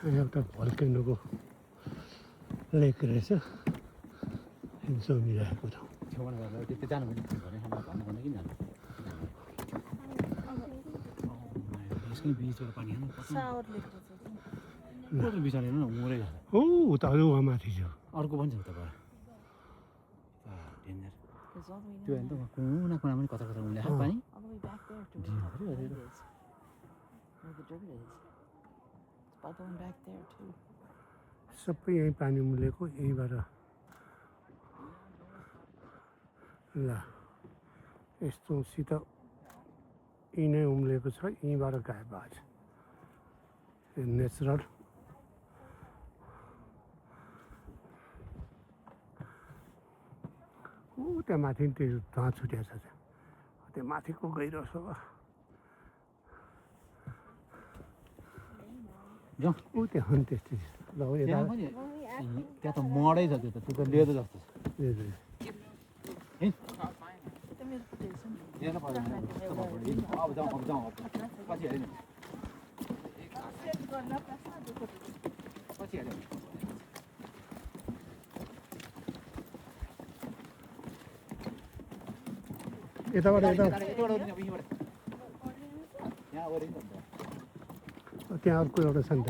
एउटा भल्केनोको लेक रहेछ जमिरहेको ठाउँ छेउबाट गएर त्यति जानु पनि भने भन्नु किन जानु यसकै बिचबाट पानी खानु कत्रो बिचारेन न उम्रै गयो हो उता अलि उहाँ माथि छ अर्को पनि छ उता गएर डेन्जर त्यो हेर्नु त कुना कुना पनि कता कता उम्ले पानी सबै यहीँ पानी उम्लेको यहीँबाट ल यस्तोसित यहीँ नै उम्लेको छ यहीँबाट गायब भएको छ नेचुरल त्यहाँ माथि त्यो धुवा छुट्या छ त्यो माथिको गइरहेछ ऊ त्यहाँ हो नि त्यस्तै ल यता त्यहाँ त मडै छ त्यो त लेदो जस्तो यताबाट त्यहाँ अर्को एउटा छ नि त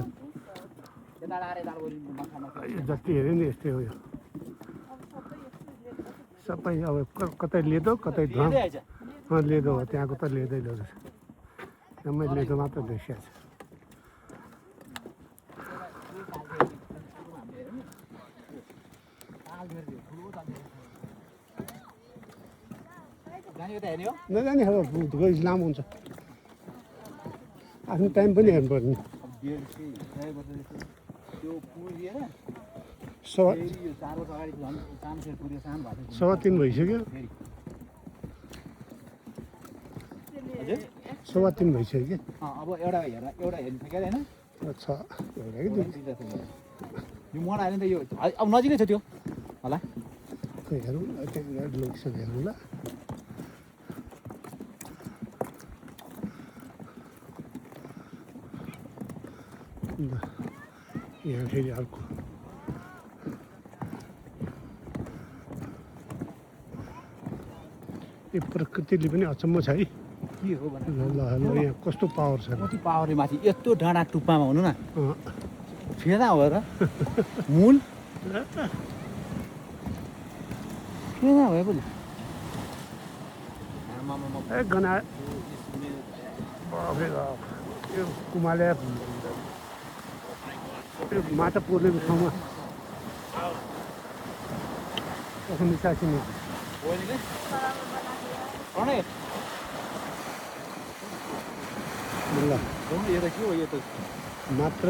जति हेऱ्यो नि यस्तै हो यो सबै अब कतै लेदो कतै धुवा लेदो हो त्यहाँको त लेदै रहेछ एकदमै लेदो मात्र देखिएको छ नजाने अब गइस लामो हुन्छ आफ्नो टाइम पनि हेर्नु पर्ने सवा 3 भइसक्यो सवा 3 भइसक्यो कि अब एउटा हेर्नु सक्यो होइन छ एउटा कि यो मड आयो नि त यो अब नजिकै छ त्यो होला खै हेरौँ त्यहाँ लोकेसन हेरौँ ल यहाँ फेरि अर्को यो प्रकृतिले पनि अचम्म छ है के हो ल यहाँ कस्तो पावर छ कति पावरले माथि यत्रो डाँडा टुप्पामा हुनु न फेदा हो र मूल फेदा भयो पनि ए गना यो कुमाले माछा पोर्ने ठाउँमा निसासिने ल यो त के हो यो त मात्र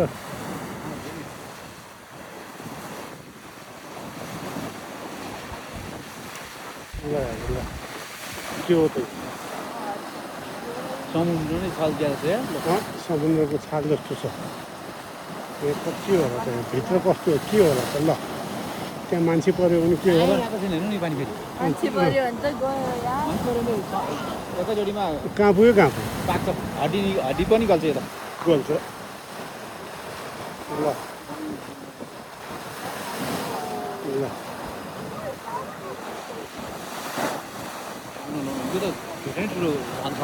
के हो त समुद्र नै छल ज्यादा छ समुद्रको छाल जस्तो छ यो त के होला त भित्र कस्तो के होला त ल त्यहाँ मान्छे पऱ्यो भने के होला हेर्नु नि पानी फेरि एकैचोटिमा कहाँ पुग्यो पाक्छ हड्डी पनि गल्छ यो त गल्छ ल ल यो त धेरै ठुलो अन्त